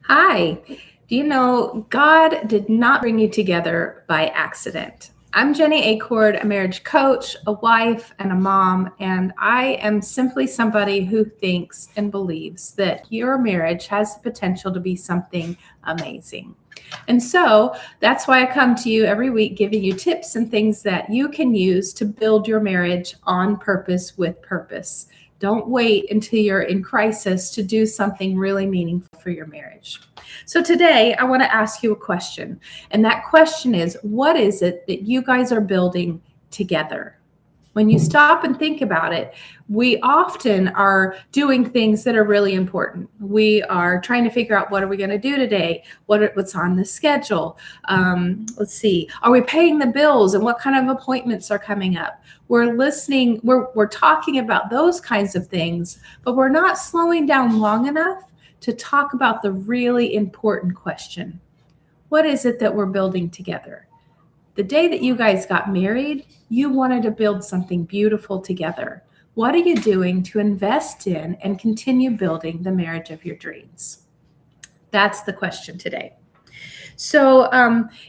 Hi. Do you know God did not bring you together by accident? I'm Jenny Acord, a marriage coach, a wife, and a mom, and I am simply somebody who thinks and believes that your marriage has the potential to be something amazing. And so that's why I come to you every week giving you tips and things that you can use to build your marriage on purpose with purpose. Don't wait until you're in crisis to do something really meaningful for your marriage. So today I want to ask you a question. And that question is, what is it that you guys are building together? When you stop and think about it, we often are doing things that are really important. We are trying to figure out, what are we going to do today? What's on the schedule? Let's see. Are we paying the bills, and what kind of appointments are coming up? We're listening. We're talking about those kinds of things, but we're not slowing down long enough to talk about the really important question. What is it that we're building together? The day that you guys got married, you wanted to build something beautiful together. What are you doing to invest in and continue building the marriage of your dreams? That's the question today. So,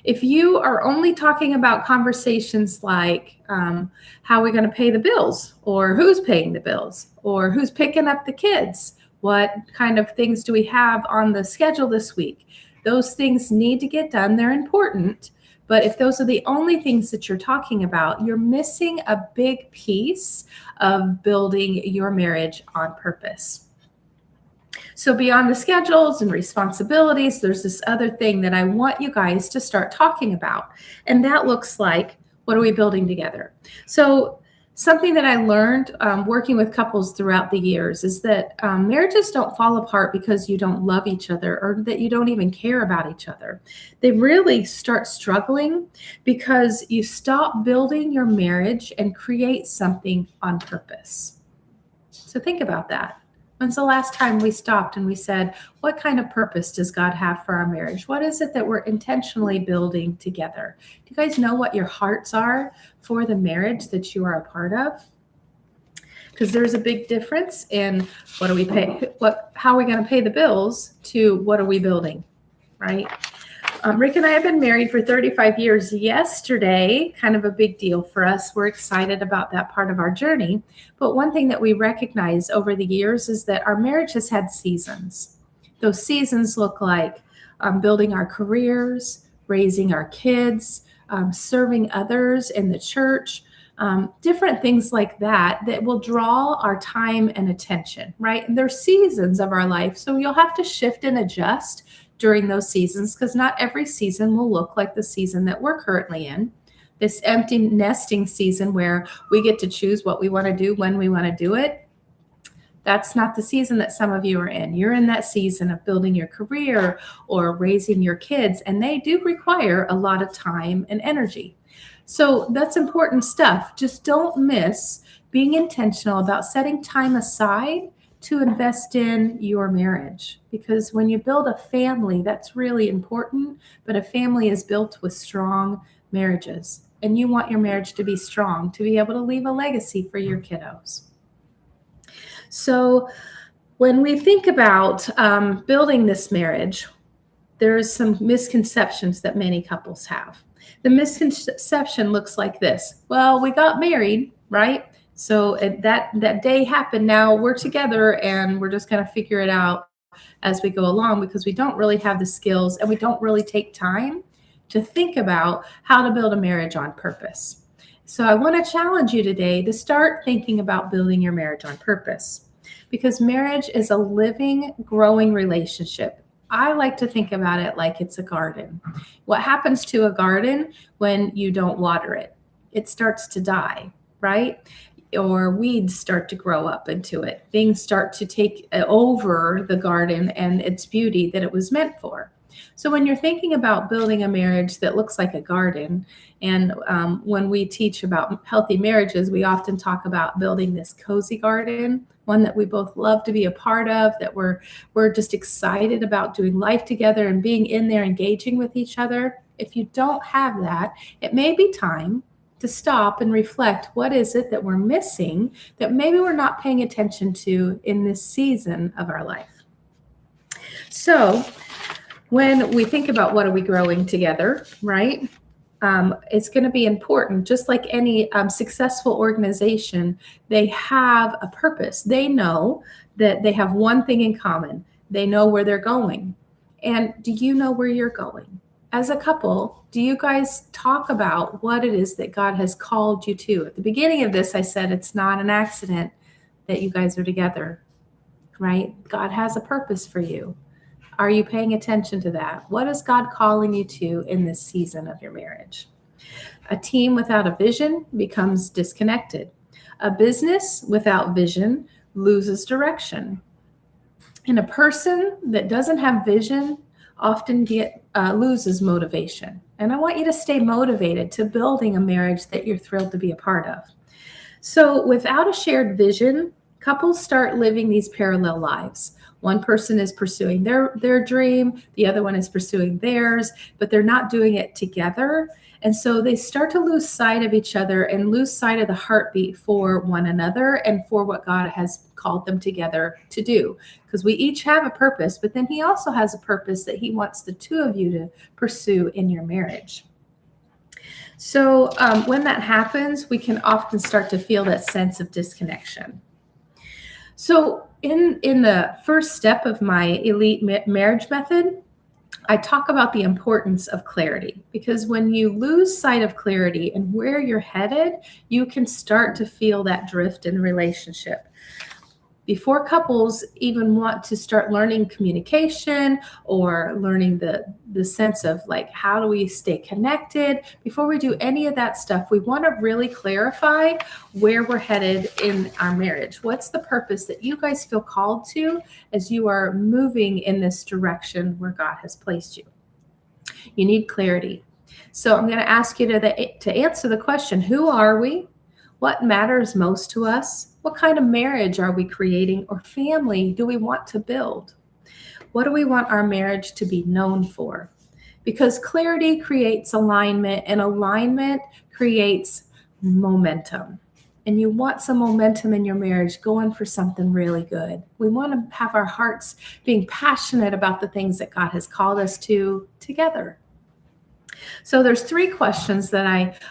if you are only talking about conversations like how are we going to pay the bills, or who's paying the bills, or who's picking up the kids, what kind of things do we have on the schedule this week? Those things need to get done. They're important. But if those are the only things that you're talking about, you're missing a big piece of building your marriage on purpose. So beyond the schedules and responsibilities, there's this other thing that I want you guys to start talking about. And that looks like, what are we building together? So something that I learned working with couples throughout the years is that marriages don't fall apart because you don't love each other or that you don't even care about each other. They really start struggling because you stop building your marriage and create something on purpose. So think about that. When's the last time we stopped and we said, what kind of purpose does God have for our marriage? What is it that we're intentionally building together? Do you guys know what your hearts are for the marriage that you are a part of? Because there's a big difference in what do we pay, how are we going to pay the bills, to what are we building, right? Rick and I have been married for 35 years. Yesterday, kind of a big deal for us. We're excited about that part of our journey. But one thing that we recognize over the years is that our marriage has had seasons. Those seasons look like building our careers, raising our kids, serving others in the church, different things like that will draw our time and attention, right? And they're seasons of our life. So you'll have to shift and adjust during those seasons, because not every season will look like the season that we're currently in. This empty nesting season where we get to choose what we want to do when we want to do it. That's not the season that some of you are in. You're in that season of building your career or raising your kids, and they do require a lot of time and energy. So that's important stuff. Just don't miss being intentional about setting time aside to invest in your marriage. Because when you build a family, that's really important. But a family is built with strong marriages. And you want your marriage to be strong, to be able to leave a legacy for your kiddos. So when we think about building this marriage, there's some misconceptions that many couples have. The misconception looks like this. Well, we got married, right? So that day happened. Now we're together and we're just going to figure it out as we go along, because we don't really have the skills and we don't really take time to think about how to build a marriage on purpose. So I want to challenge you today to start thinking about building your marriage on purpose, because marriage is a living, growing relationship. I like to think about it like it's a garden. What happens to a garden when you don't water it? It starts to die, right? Or weeds start to grow up into it. Things start to take over the garden and its beauty that it was meant for. So when you're thinking about building a marriage that looks like a garden, and when we teach about healthy marriages, we often talk about building this cozy garden, one that we both love to be a part of, that we're just excited about doing life together and being in there, engaging with each other. If you don't have that, it may be time to stop and reflect, what is it that we're missing that maybe we're not paying attention to in this season of our life? So When we think about what are we growing together, right? It's going to be important, just like any successful organization, they have a purpose. They know that they have one thing in common. They know where they're going. And do you know where you're going? As a couple, do you guys talk about what it is that God has called you to? At the beginning of this, I said it's not an accident that you guys are together, right? God has a purpose for you. Are you paying attention to that? What is God calling you to in this season of your marriage? A team without a vision becomes disconnected. A business without vision loses direction. And a person that doesn't have vision often loses motivation. And I want you to stay motivated to building a marriage that you're thrilled to be a part of. So without a shared vision, couples start living these parallel lives. One person is pursuing their dream, the other one is pursuing theirs, but they're not doing it together. And so they start to lose sight of each other and lose sight of the heartbeat for one another and for what God has called them together to do. Because we each have a purpose, but then He also has a purpose that He wants the two of you to pursue in your marriage. So when that happens, we can often start to feel that sense of disconnection. So in the first step of my elite marriage method, I talk about the importance of clarity, because when you lose sight of clarity and where you're headed, you can start to feel that drift in the relationship. Before couples even want to start learning communication or learning the sense of like, how do we stay connected? Before we do any of that stuff, we want to really clarify where we're headed in our marriage. What's the purpose that you guys feel called to as you are moving in this direction where God has placed you? You need clarity. So I'm going to ask you to answer the question, who are we? What matters most to us? What kind of marriage are we creating, or family do we want to build? What do we want our marriage to be known for? Because clarity creates alignment, and alignment creates momentum. And you want some momentum in your marriage, going for something really good. We want to have our hearts being passionate about the things that God has called us to together. So there's 3 questions that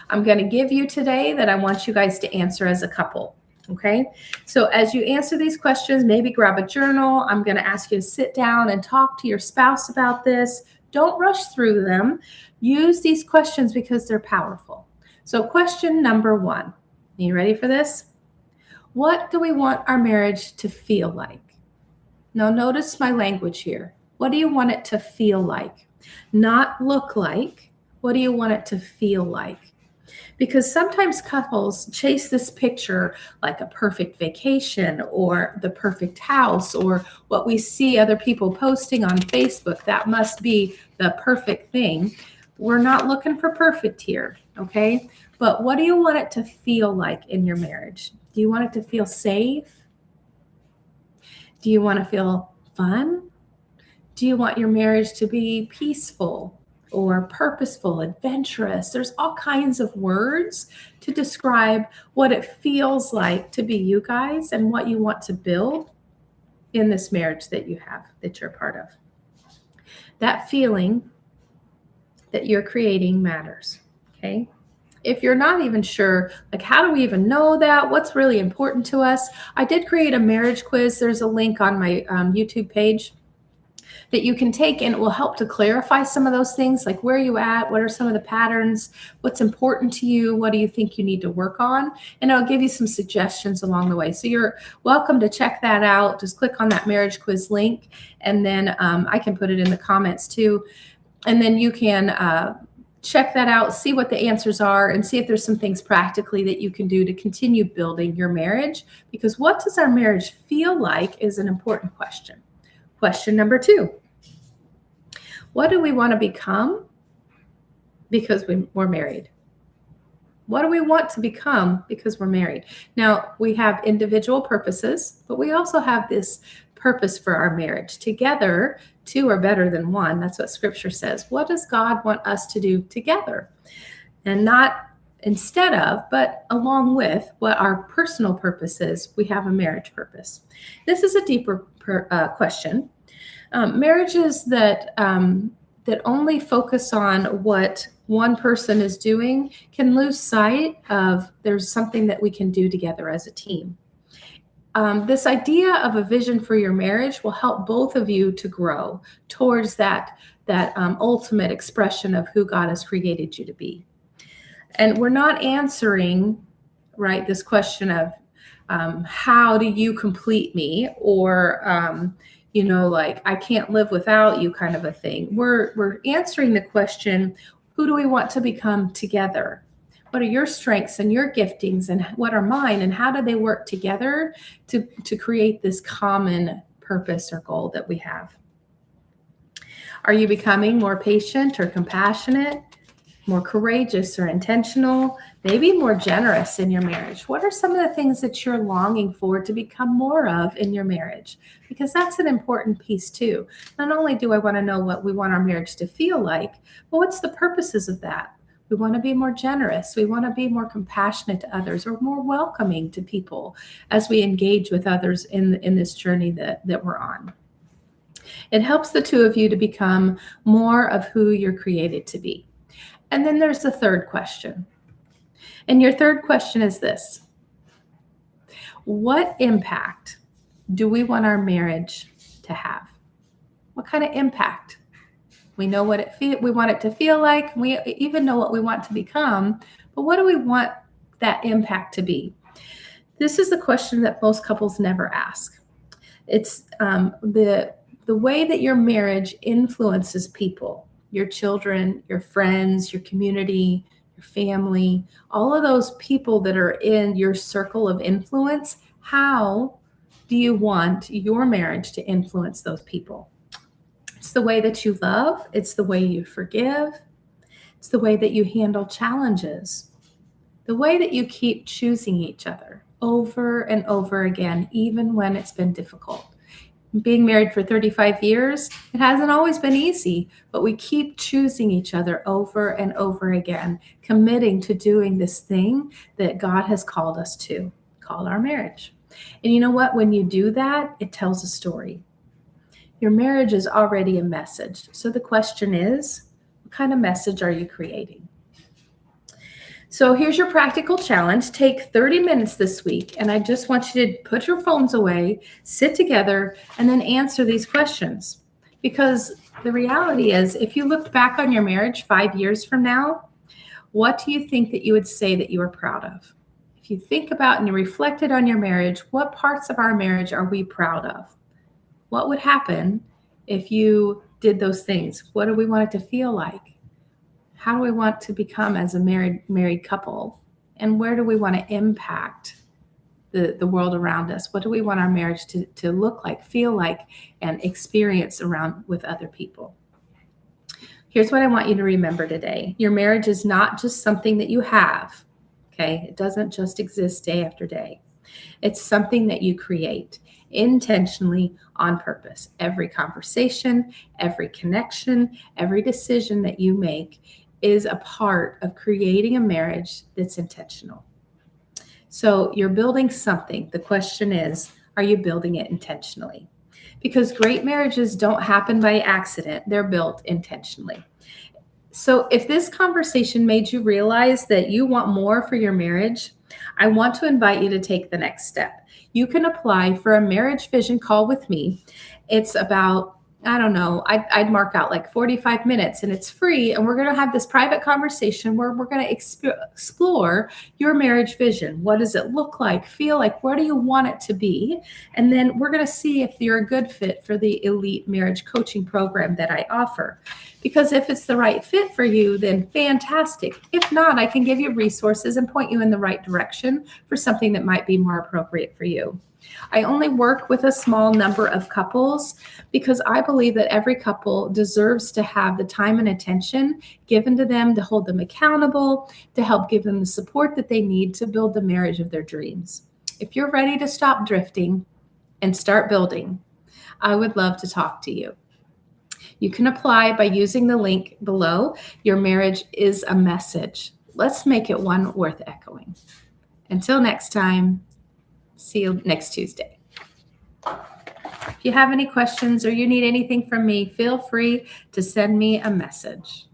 I'm going to give you today that I want you guys to answer as a couple. Okay. So as you answer these questions, maybe grab a journal. I'm going to ask you to sit down and talk to your spouse about this. Don't rush through them. Use these questions because they're powerful. So question number 1, are you ready for this? What do we want our marriage to feel like? Now notice my language here. What do you want it to feel like? Not look like. What do you want it to feel like? Because sometimes couples chase this picture like a perfect vacation or the perfect house or what we see other people posting on Facebook. That must be the perfect thing. We're not looking for perfect here, okay? But what do you want it to feel like in your marriage? Do you want it to feel safe? Do you want to feel fun? Do you want your marriage to be peaceful or purposeful, adventurous? There's all kinds of words to describe what it feels like to be you guys and what you want to build in this marriage that you have, that you're a part of. That feeling that you're creating matters, okay? If you're not even sure, like, how do we even know that? What's really important to us? I did create a marriage quiz. There's a link on my YouTube page that you can take, and it will help to clarify some of those things, like where are you at? What are some of the patterns? What's important to you? What do you think you need to work on? And I'll give you some suggestions along the way. So you're welcome to check that out. Just click on that marriage quiz link, and then I can put it in the comments too. And then you can check that out, see what the answers are, and see if there's some things practically that you can do to continue building your marriage. Because what does our marriage feel like is an important question. Question number 2, what do we want to become because we're married? What do we want to become because we're married? Now, we have individual purposes, but we also have this purpose for our marriage. Together, 2 are better than 1. That's what Scripture says. What does God want us to do together? And not instead of, but along with what our personal purpose is, we have a marriage purpose. This is a deeper question. Marriages that only focus on what one person is doing can lose sight of there's something that we can do together as a team. This idea of a vision for your marriage will help both of you to grow towards that ultimate expression of who God has created you to be. And we're not answering, right, this question of how do you complete me, or like I can't live without you kind of a thing. We're answering the question, who do we want to become together? What are your strengths and your giftings, and what are mine, and how do they work together to create this common purpose or goal that we have? Are you becoming more patient or compassionate, more courageous or intentional, maybe more generous in your marriage? What are some of the things that you're longing for to become more of in your marriage? Because that's an important piece too. Not only do I want to know what we want our marriage to feel like, but what's the purposes of that? We want to be more generous. We want to be more compassionate to others, or more welcoming to people as we engage with others in this journey that we're on. It helps the two of you to become more of who you're created to be. And then there's the third question. And your third question is this: what impact do we want our marriage to have? What kind of impact? We know what we want it to feel like. We even know what we want to become, but what do we want that impact to be? This is the question that most couples never ask. It's the way that your marriage influences people, your children, your friends, your community, your family, all of those people that are in your circle of influence. How do you want your marriage to influence those people? It's the way that you love. It's the way you forgive. It's the way that you handle challenges. The way that you keep choosing each other over and over again, even when it's been difficult. Being married for 35 years, it hasn't always been easy, but we keep choosing each other over and over again, committing to doing this thing that God has called us to, called our marriage. And you know what? When you do that, it tells a story. Your marriage is already a message. So the question is, what kind of message are you creating? So here's your practical challenge. Take 30 minutes this week, and I just want you to put your phones away, sit together, and then answer these questions. Because the reality is, if you looked back on your marriage 5 years from now, what do you think that you would say that you were proud of? If you think about and you reflected on your marriage, what parts of our marriage are we proud of? What would happen if you did those things? What do we want it to feel like? How do we want to become as a married couple? And where do we want to impact the world around us? What do we want our marriage to look like, feel like, and experience around with other people? Here's what I want you to remember today. Your marriage is not just something that you have, okay? It doesn't just exist day after day. It's something that you create intentionally, on purpose. Every conversation, every connection, every decision that you make is a part of creating a marriage that's intentional. So you're building something. The question is, are you building it intentionally? Because great marriages don't happen by accident. They're built intentionally. So if this conversation made you realize that you want more for your marriage, I want to invite you to take the next step. You can apply for a marriage vision call with me. It's about, I don't know, I'd mark out like 45 minutes, and it's free. And we're going to have this private conversation where we're going to explore your marriage vision. What does it look like, feel like? Where do you want it to be? And then we're going to see if you're a good fit for the elite marriage coaching program that I offer. Because if it's the right fit for you, then fantastic. If not, I can give you resources and point you in the right direction for something that might be more appropriate for you. I only work with a small number of couples because I believe that every couple deserves to have the time and attention given to them to hold them accountable, to help give them the support that they need to build the marriage of their dreams. If you're ready to stop drifting and start building, I would love to talk to you. You can apply by using the link below. Your marriage is a message. Let's make it one worth echoing. Until next time, see you next Tuesday. If you have any questions or you need anything from me, feel free to send me a message.